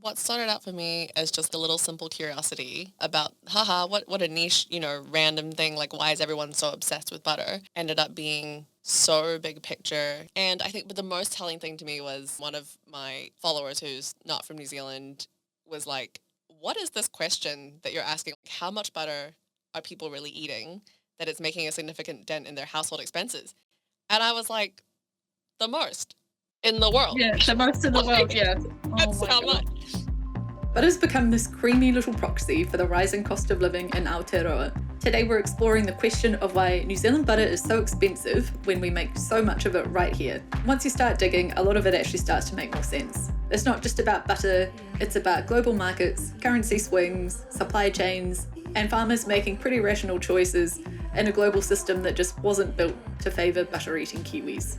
what started out for me as just a little simple curiosity about, haha, what a niche, random thing, like why is everyone so obsessed with butter, ended up being so big picture. And I think but the most telling thing to me was one of my followers who's not from New Zealand was like, what is this question that you're asking? How much butter are people really eating that it's making a significant dent in their household expenses? And I was like, the most in the world. Yeah, the most in the world, Like, yeah. Oh that's my how god. much. Butter's become this creamy little proxy for the rising cost of living in Aotearoa. Today we're exploring the question of why New Zealand butter is so expensive when we make so much of it right here. Once you start digging, a lot of it actually starts to make more sense. It's not just about butter, it's about global markets, currency swings, supply chains, and farmers making pretty rational choices in a global system that just wasn't built to favour butter-eating Kiwis.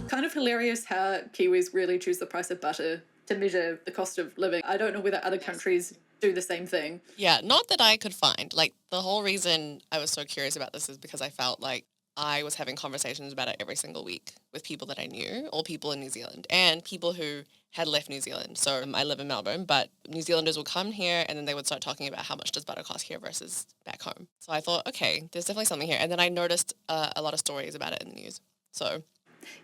Kind of hilarious how Kiwis really choose the price of butter to measure the cost of living. I don't know whether other countries do the same thing. Yeah, not that I could find. Like, the whole reason I was so curious about this is because I felt like I was having conversations about it every single week with people that I knew, or people in New Zealand, and people who had left New Zealand. So I live in Melbourne, but New Zealanders would come here and then they would start talking about how much does butter cost here versus back home. So I thought, okay, there's definitely something here. And then I noticed a lot of stories about it in the news. So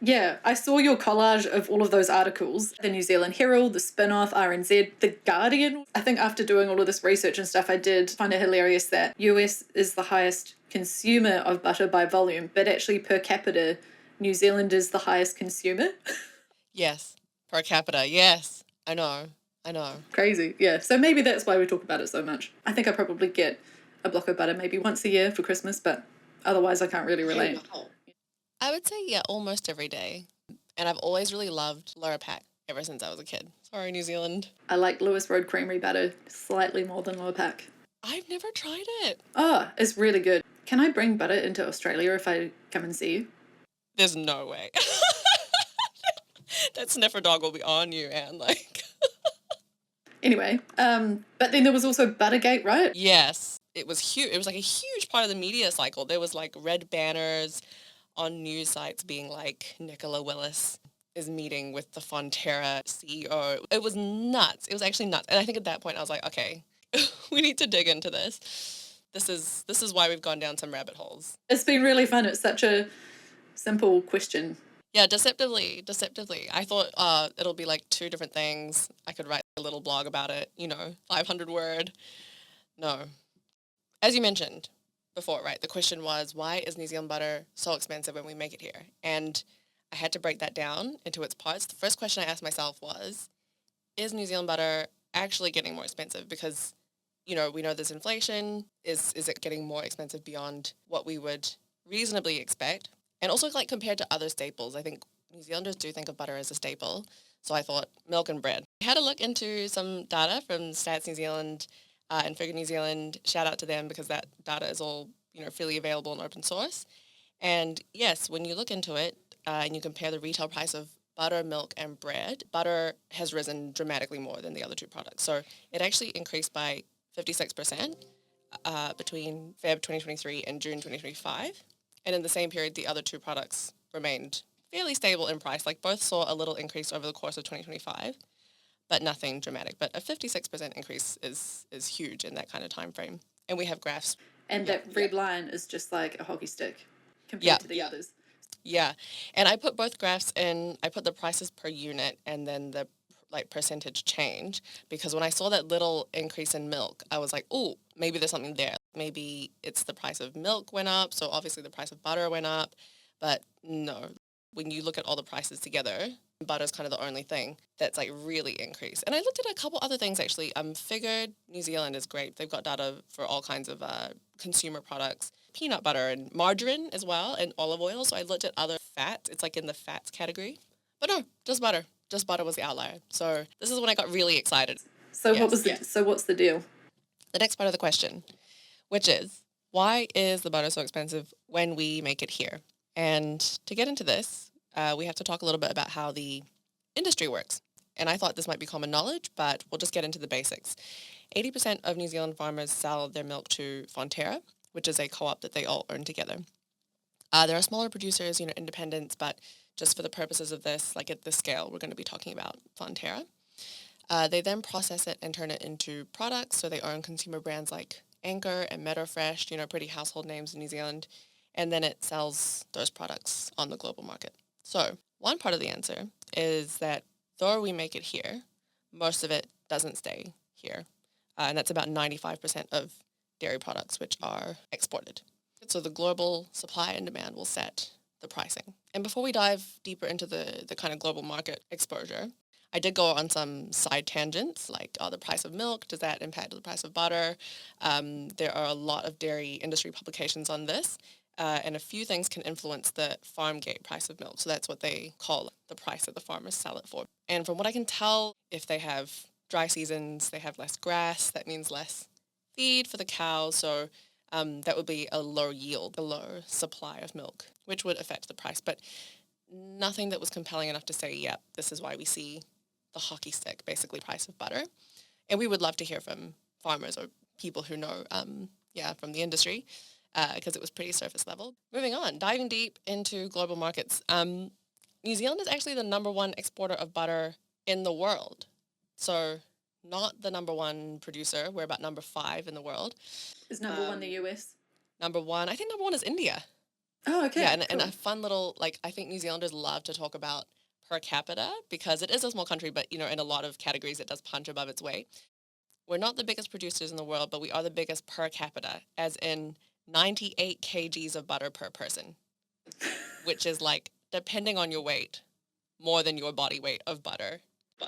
Yeah, I saw your collage of all of those articles. The New Zealand Herald, the Spin-Off, RNZ, The Guardian. I think after doing all of this research and stuff, I did find it hilarious that US is the highest consumer of butter by volume, but actually per capita, New Zealand is the highest consumer. yes, per capita, yes, I know. Crazy, yeah. So maybe that's why we talk about it so much. I think I probably get a block of butter maybe once a year for Christmas, but otherwise I can't really relate. I would say, yeah, almost every day. And I've always really loved Lurapack ever since I was a kid. Sorry, New Zealand. I like Lewis Road Creamery butter slightly more than Lower Pack. I've never tried it. Oh, it's really good. Can I bring butter into Australia if I come and see you? There's no way. That sniffer dog will be on you, Anne. Like, Anyway, but then there was also Buttergate, right? yes, it was huge. It was like a huge part of the media cycle. There was like red banners on news sites being like, Nicola Willis is meeting with the Fonterra CEO. It was nuts. It was actually nuts. And I think at that point I was like, okay, we need to dig into this. This is why we've gone down some rabbit holes. It's been really fun. It's such a simple question. Yeah, deceptively. I thought it'll be like two different things. I could write a little blog about it, 500 word. No. As you mentioned before, right, the question was, why is New Zealand butter so expensive when we make it here? And I had to break that down into its parts. The first question I asked myself was, is New Zealand butter actually getting more expensive? Because, we know there's inflation. Is it getting more expensive beyond what we would reasonably expect? And also, like, compared to other staples, I think New Zealanders do think of butter as a staple. So I thought milk and bread. I had a look into some data from Stats New Zealand and Figure New Zealand. Shout out to them because that data is all, freely available and open source. And yes, when you look into it and you compare the retail price of butter, milk, and bread, butter has risen dramatically more than the other two products. So it actually increased by 56% between Feb 2023 and June 2025. And in the same period, the other two products remained fairly stable in price. Like, both saw a little increase over the course of 2025, but nothing dramatic. But a 56% increase is huge in that kind of time frame. And we have graphs. And that red line is just like a hockey stick compared to the others. Yeah. And I put both graphs in. I put the prices per unit and then the percentage change, because when I saw that little increase in milk, I was like, oh, maybe there's something there. Maybe it's the price of milk went up, so obviously the price of butter went up. But no, when you look at all the prices together, butter's kind of the only thing that's like really increased. And I looked at a couple other things actually. Figured New Zealand is great. They've got data for all kinds of consumer products, peanut butter and margarine as well, and olive oil. So I looked at other fats. It's like in the fats category. But no, just butter. Just butter was the outlier. So this is when I got really excited. So what's the deal? The next part of the question, which is, why is the butter so expensive when we make it here? And to get into this, we have to talk a little bit about how the industry works. And I thought this might be common knowledge, but we'll just get into the basics. 80% of New Zealand farmers sell their milk to Fonterra, which is a co-op that they all own together. There are smaller producers, independents, but just for the purposes of this, like at this scale, we're going to be talking about Fonterra. They then process it and turn it into products. So they own consumer brands like Anchor and Meadowfresh, pretty household names in New Zealand. And then it sells those products on the global market. So one part of the answer is that though we make it here, most of it doesn't stay here. And that's about 95% of dairy products which are exported. So the global supply and demand will set the pricing. And before we dive deeper into the kind of global market exposure, I did go on some side tangents, like the price of milk, does that impact the price of butter? There are a lot of dairy industry publications on this, and a few things can influence the farm gate price of milk. So that's what they call the price that the farmers sell it for. And from what I can tell, if they have dry seasons, they have less grass, that means less feed for the cows. So that would be a low yield, a low supply of milk, which would affect the price. But nothing that was compelling enough to say, yeah, this is why we see the hockey stick, basically, price of butter. And we would love to hear from farmers or people who know, from the industry, because it was pretty surface level. Moving on, diving deep into global markets. New Zealand is actually the number one exporter of butter in the world. So not the number one producer. We're about number 5 in the world. Is number one the US? Number one, I think number one is India. Oh, okay. Yeah, cool. and a fun little, I think New Zealanders love to talk about per capita because it is a small country, but, in a lot of categories it does punch above its weight. We're not the biggest producers in the world, but we are the biggest per capita, as in 98 kgs of butter per person, which is depending on your weight, more than your body weight of butter.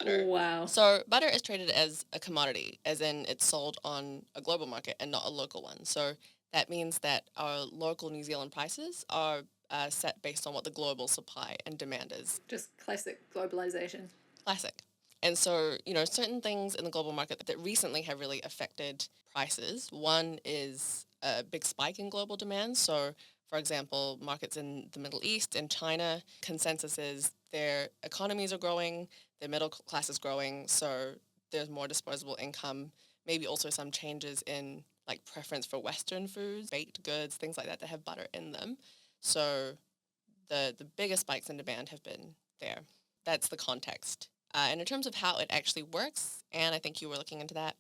Wow. So butter is traded as a commodity, as in it's sold on a global market and not a local one. So that means that our local New Zealand prices are set based on what the global supply and demand is. Just classic globalization. Classic. And so, certain things in the global market that recently have really affected prices. One is a big spike in global demand. So, for example, markets in the Middle East and China, consensus is their economies are growing, their middle class is growing, so there's more disposable income, maybe also some changes in preference for Western foods, baked goods, things like that that have butter in them. So the biggest spikes in demand have been there. That's the context. And in terms of how it actually works, and I think you were looking into that.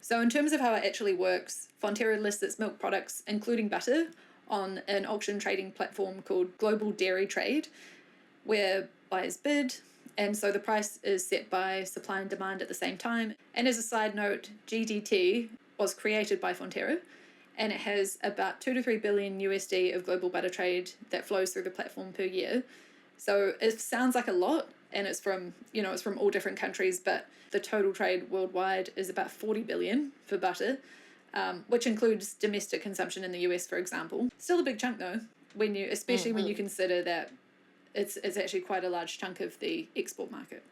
So in terms of how it actually works, Fonterra lists its milk products, including butter, on an auction trading platform called Global Dairy Trade, where buyers bid, and so the price is set by supply and demand at the same time. And as a side note, GDT was created by Fonterra, and it has about 2 to 3 billion USD of global butter trade that flows through the platform per year. So it sounds like a lot, and it's from all different countries, but the total trade worldwide is about 40 billion for butter, which includes domestic consumption in the US, for example. Still a big chunk though, especially when you consider that it's actually quite a large chunk of the export market.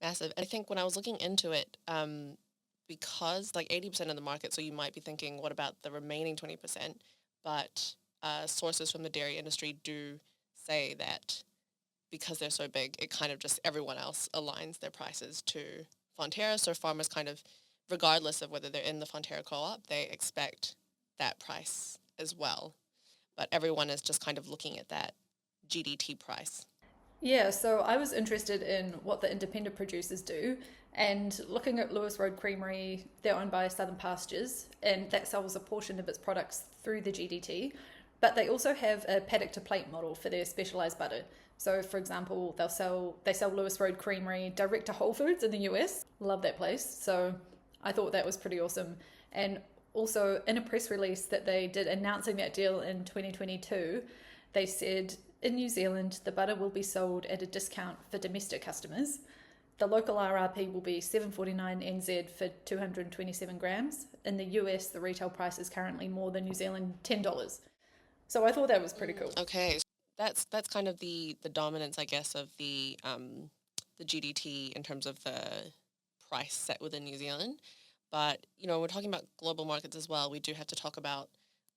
Massive. I think when I was looking into it, because 80% of the market, so you might be thinking, what about the remaining 20%? But sources from the dairy industry do say that because they're so big, it kind of just everyone else aligns their prices to Fonterra. So farmers kind of, regardless of whether they're in the Fonterra co-op, they expect that price as well. But everyone is just kind of looking at that GDT price. Yeah, so I was interested in what the independent producers do, and looking at Lewis Road Creamery, they're owned by Southern Pastures, and that sells a portion of its products through the GDT, but they also have a paddock to plate model for their specialised butter. So, for example, they sell Lewis Road Creamery direct to Whole Foods in the US. Love that place. So I thought that was pretty awesome. And also, in a press release that they did announcing that deal in 2022, they said, in New Zealand, the butter will be sold at a discount for domestic customers. The local RRP will be $7.49 NZ for 227 grams. In the US, the retail price is currently more than New Zealand $10. So I thought that was pretty cool. Okay, that's kind of the dominance, I guess, of the GDT in terms of the price set within New Zealand. But, we're talking about global markets as well. We do have to talk about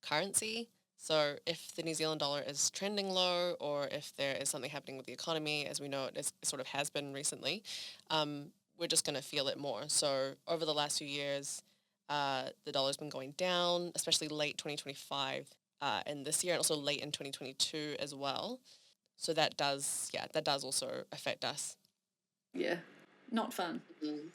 currency. So if the New Zealand dollar is trending low, or if there is something happening with the economy, as we know it sort of has been recently, we're just going to feel it more. So over the last few years, the dollar's been going down, especially late 2025 and this year, and also late in 2022 as well. So that does also affect us. Yeah, not fun. Mm-hmm.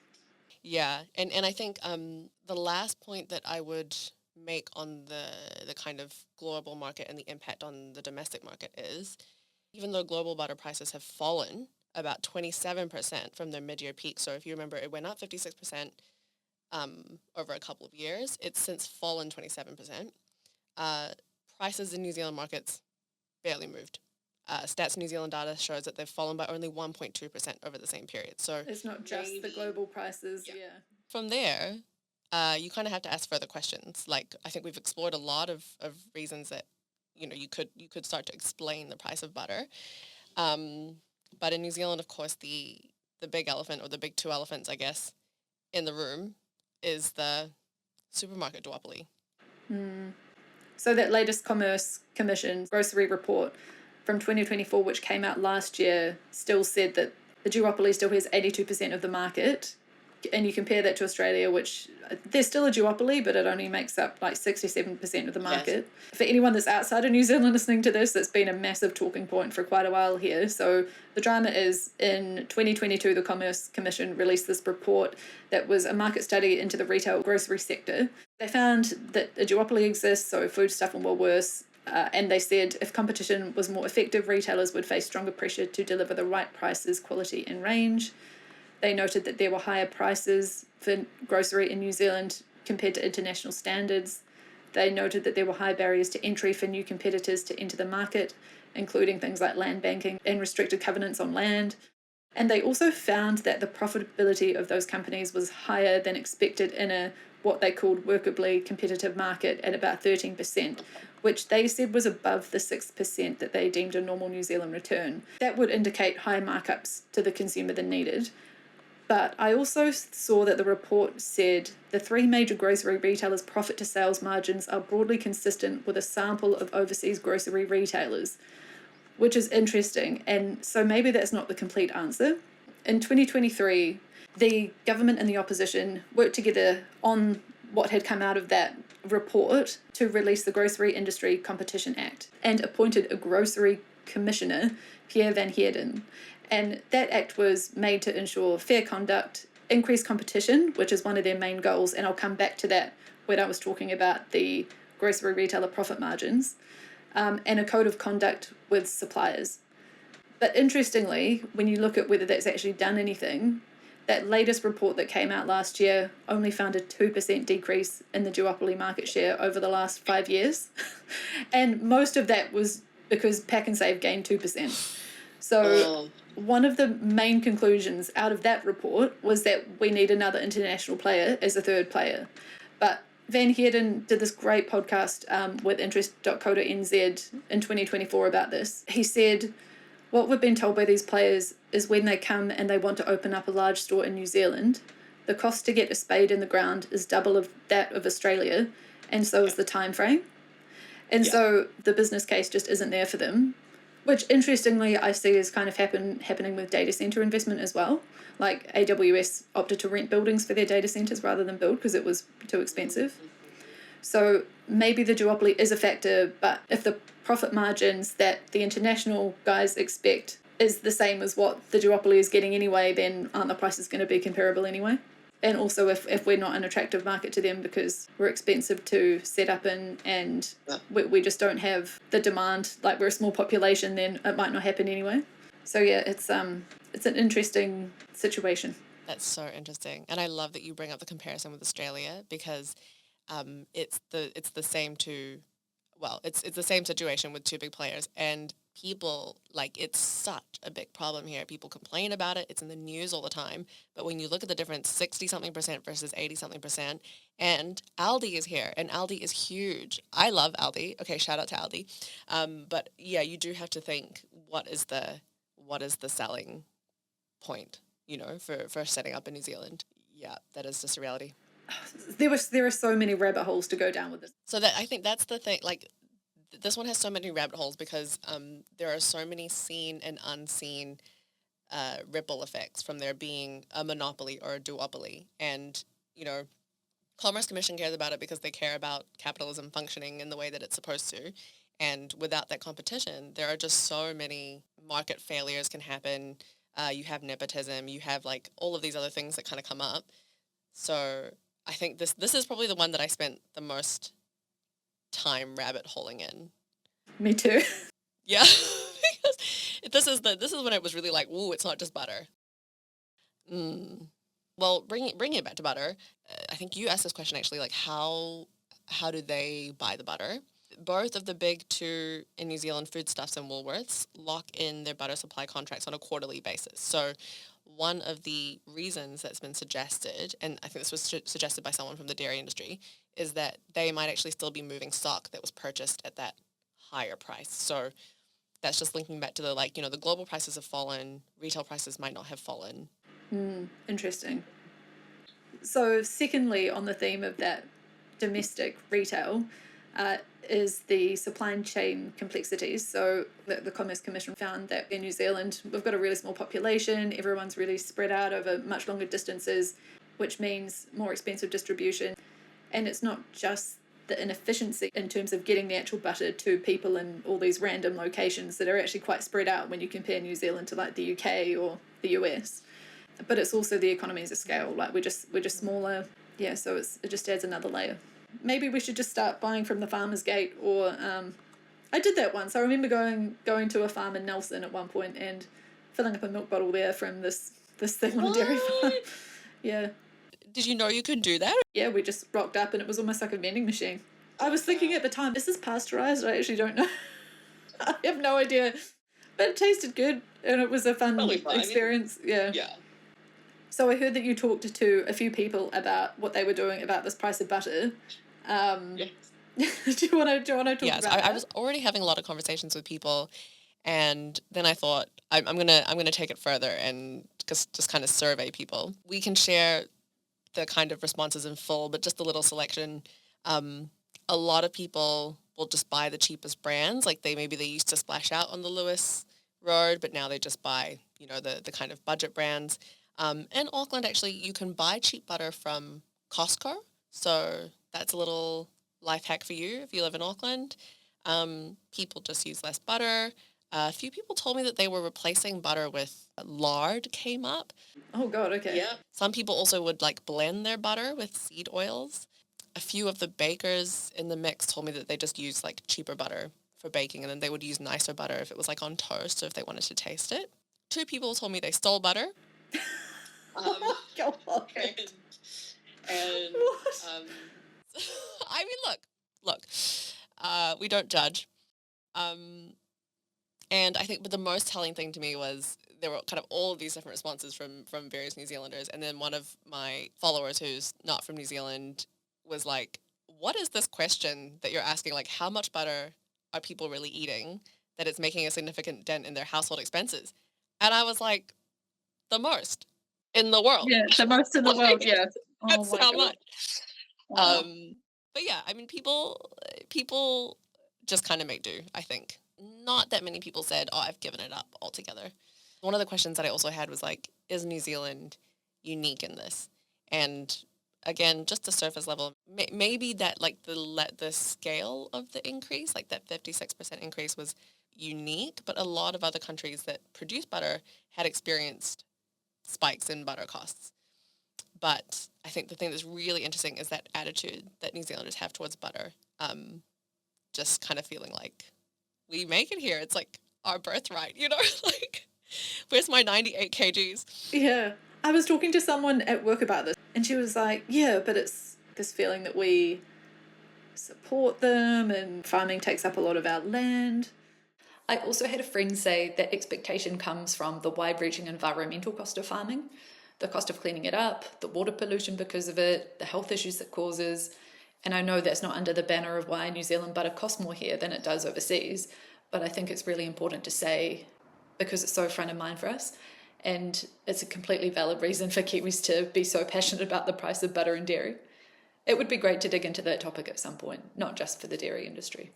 Yeah, and I think the last point that I would make on the kind of global market and the impact on the domestic market is, even though global butter prices have fallen about 27% from their mid-year peak, so if you remember, it went up 56% over a couple of years. It's since fallen 27%. Uh, Prices in New Zealand markets barely moved. Stats New Zealand data shows that they've fallen by only 1.2% over the same period. So It's not just the global prices, yeah. from there, you kind of have to ask further questions. Like, I think we've explored a lot of reasons that, you could start to explain the price of butter. But in New Zealand, of course, the big elephant, or the big two elephants, I guess, in the room is the supermarket duopoly. So that latest Commerce Commission grocery report from 2024, which came out last year, still said that the duopoly still has 82% of the market. And you compare that to Australia, which there's still a duopoly, but it only makes up like 67% of the market. Yes. For anyone that's outside of New Zealand listening to this, it's been a massive talking point for quite a while here. So the drama is, in 2022, the Commerce Commission released this report that was a market study into the retail grocery sector. They found that a duopoly exists, so Foodstuff and Woolworths, and they said if competition was more effective, retailers would face stronger pressure to deliver the right prices, quality and range. They noted that there were higher prices for grocery in New Zealand compared to international standards. They noted that there were high barriers to entry for new competitors to enter the market, including things like land banking and restricted covenants on land. And they also found that the profitability of those companies was higher than expected in a what they called workably competitive market at about 13%, which they said was above the 6% that they deemed a normal New Zealand return. That would indicate higher markups to the consumer than needed. But I also saw that the report said the three major grocery retailers' profit to sales margins are broadly consistent with a sample of overseas grocery retailers, which is interesting. And so maybe that's not the complete answer. In 2023, the government and the opposition worked together on what had come out of that report to release the Grocery Industry Competition Act and appointed a grocery commissioner, Pierre Van Heerden. And that act was made to ensure fair conduct, increased competition, which is one of their main goals, and I'll come back to that when I was talking about the grocery retailer profit margins, and a code of conduct with suppliers. But interestingly, when you look at whether that's actually done anything, that latest report that came out last year only found a 2% decrease in the duopoly market share over the last 5 years. And most of that was because Pack and Save gained 2%. So one of the main conclusions out of that report was that we need another international player as a third player. But Van Heerden did this great podcast with interest.co.nz in 2024 about this. He said, what we've been told by these players is when they come and they want to open up a large store in New Zealand, the cost to get a spade in the ground is double of that of Australia, and so is the time frame. And so the business case just isn't there for them, which interestingly I see is kind of happening with data center investment as well. Like AWS opted to rent buildings for their data centers rather than build because it was too expensive. So maybe the duopoly is a factor, but if the profit margins that the international guys expect is the same as what the duopoly is getting anyway, then aren't the prices going to be comparable anyway? And also if we're not an attractive market to them because we're expensive to set up in and we just don't have the demand, like we're a small population, then it might not happen anyway. So yeah, it's an interesting situation. That's so interesting. And I love that you bring up the comparison with Australia because it's the same it's the same situation with two big players, and people, like, it's such a big problem here. People complain about it. It's in the news all the time. But when you look at the difference, 60-something% versus 80-something%, and Aldi is here, and Aldi is huge. I love Aldi. Okay, shout out to Aldi. But yeah, you do have to think, what is the selling point, for setting up in New Zealand? Yeah, that is just a reality. There are so many rabbit holes to go down with this. So that I think that's the thing. Like, this one has so many rabbit holes because there are so many seen and unseen ripple effects from there being a monopoly or a duopoly. And Commerce Commission cares about it because they care about capitalism functioning in the way that it's supposed to. And without that competition, there are just so many market failures can happen. You have nepotism. You have like all of these other things that kind of come up. So I think this is probably the one that I spent the most time rabbit holing in. Me too. Yeah, because this is when it was really like, ooh, it's not just butter. Well, bringing it back to butter, I think you asked this question actually, like how do they buy the butter? Both of the big two in New Zealand, Foodstuffs and Woolworths, lock in their butter supply contracts on a quarterly basis. So one of the reasons that's been suggested, and I think this was suggested by someone from the dairy industry, is that they might actually still be moving stock that was purchased at that higher price. So that's just linking back to the, like, the global prices have fallen, retail prices might not have fallen. Interesting. So secondly, on the theme of that domestic retail, is the supply chain complexities. So the Commerce Commission found that in New Zealand, we've got a really small population, everyone's really spread out over much longer distances, which means more expensive distribution. And it's not just the inefficiency in terms of getting the actual butter to people in all these random locations that are actually quite spread out when you compare New Zealand to like the UK or the US. But it's also the economies of scale. Like we're just smaller. Yeah, so it just adds another layer. Maybe we should just start buying from the farmer's gate, or I did that once. I remember going to a farm in Nelson at one point and filling up a milk bottle there from this thing on a dairy farm. Yeah. Did you know you could do that? Yeah, we just rocked up and it was almost like a vending machine. I was thinking at the time, is this pasteurized? I actually don't know. I have no idea. But it tasted good and it was a fun experience. I mean, yeah. So I heard that you talked to a few people about what they were doing about this price of butter. Yes. Do you want to talk about that? I was already having a lot of conversations with people, and then I thought I'm gonna take it further and just kind of survey people. We can share the kind of responses in full, but just a little selection. A lot of people will just buy the cheapest brands, like they used to splash out on the Lewis Road, but now they just buy the kind of budget brands. In Auckland, actually, you can buy cheap butter from Costco. So that's a little life hack for you if you live in Auckland. People just use less butter. A few people told me that they were replacing butter with lard came up. Oh, God, okay. Yeah. Some people also would blend their butter with seed oils. A few of the bakers in the mix told me that they just use cheaper butter for baking, and then they would use nicer butter if it was on toast or if they wanted to taste it. 2 people told me they stole butter. God. And I mean, look, we don't judge. And I think, but the most telling thing to me was there were kind of all of these different responses from various New Zealanders. And then one of my followers who's not from New Zealand was like, what is this question that you're asking? Like, how much butter are people really eating that it's making a significant dent in their household expenses? And I was like, the most in the world. Yeah, the most in the world, yeah. That's how much. Wow. But yeah, I mean, people just kind of make do, I think. Not that many people said, oh, I've given it up altogether. One of the questions that I also had was is New Zealand unique in this? And again, just the surface level, maybe that the scale of the increase, that 56% increase was unique, but a lot of other countries that produce butter had experienced spikes in butter costs. But I think the thing that's really interesting is that attitude that New Zealanders have towards butter. Just kind of feeling like we make it here. It's our birthright, where's my 98 kgs? Yeah. I was talking to someone at work about this and she was like, yeah, but it's this feeling that we support them and farming takes up a lot of our land. I also had a friend say that expectation comes from the wide-reaching environmental cost of farming, the cost of cleaning it up, the water pollution because of it, the health issues it causes. And I know that's not under the banner of why New Zealand butter costs more here than it does overseas, but I think it's really important to say because it's so front of mind for us. And it's a completely valid reason for Kiwis to be so passionate about the price of butter and dairy. It would be great to dig into that topic at some point, not just for the dairy industry.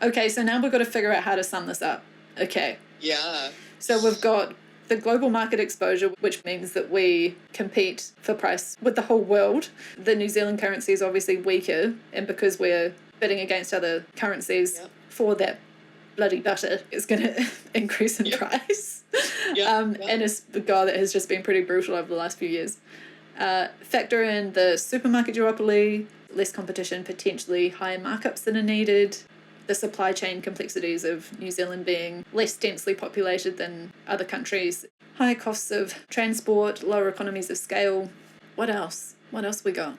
Okay, so now we've got to figure out how to sum this up. Okay. Yeah. So we've got the global market exposure, which means that we compete for price with the whole world. The New Zealand currency is obviously weaker, and because we're bidding against other currencies for that bloody butter, it's going to increase in price. And it's the guy that has just been pretty brutal over the last few years. Factor in the supermarket duopoly, less competition, potentially higher markups than are needed, the supply chain complexities of New Zealand being less densely populated than other countries, high costs of transport, lower economies of scale. What else? What else we got?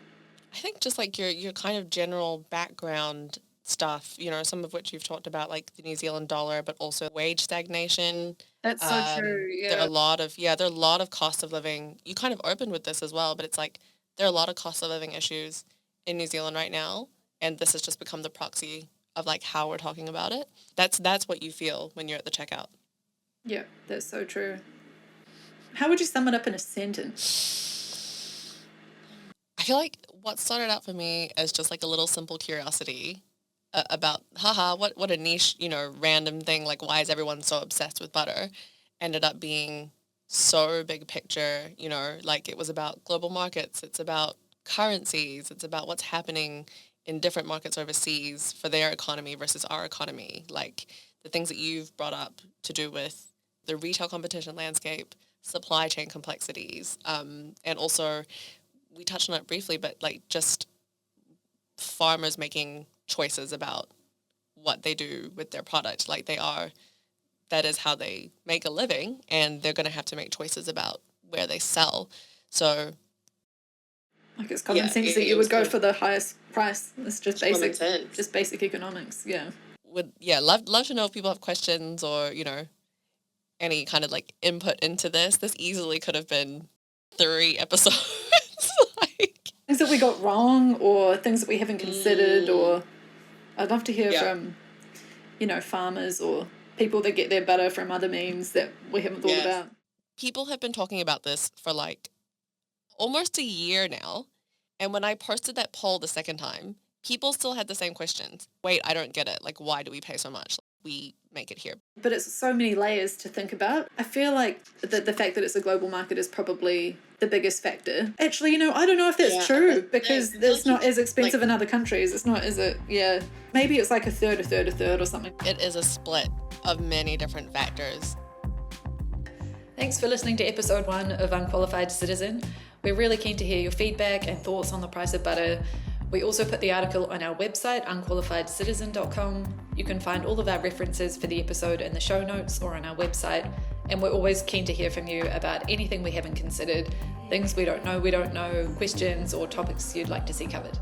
I think just like your kind of general background stuff, some of which you've talked about, like the New Zealand dollar, but also wage stagnation. That's so true, There are yeah. a lot of there are a lot of cost of living. You kind of opened with this as well, but it's like there are a lot of cost of living issues in New Zealand right now, and this has just become the proxy of like how we're talking about it. That's what you feel when you're at the checkout. Yeah, that's so true. How would you sum it up in a sentence? I feel like what started out for me as just like a little simple curiosity about, what a niche, random thing, like why is everyone so obsessed with butter, ended up being so big picture, like it was about global markets, it's about currencies, it's about what's happening in different markets overseas for their economy versus our economy, like the things that you've brought up to do with the retail competition landscape, supply chain complexities, and also we touched on it briefly, but like just farmers making choices about what they do with their product. Like that is how they make a living, and they're going to have to make choices about where they sell. So like it's common sense that you would go for the highest price. It's just basic economics. Yeah. Love to know if people have questions or, any kind of like input into this. This easily could have been 3 episodes. Things that we got wrong or things that we haven't considered, or I'd love to hear from, farmers or people that get their butter from other means that we haven't thought about. People have been talking about this for like almost a year now. And when I posted that poll the second time, people still had the same questions. Wait, I don't get it. Like, why do we pay so much? We make it here. But it's so many layers to think about. I feel like the fact that it's a global market is probably the biggest factor. Actually, I don't know if that's true, because it's not as expensive in other countries. It's not, is it? Yeah. Maybe it's like a third or something. It is a split of many different factors. Thanks for listening to episode 1 of Unqualified Citizen. We're really keen to hear your feedback and thoughts on the price of butter. We also put the article on our website, unqualifiedcitizen.com. You can find all of our references for the episode in the show notes or on our website. And we're always keen to hear from you about anything we haven't considered, things we don't know, questions or topics you'd like to see covered.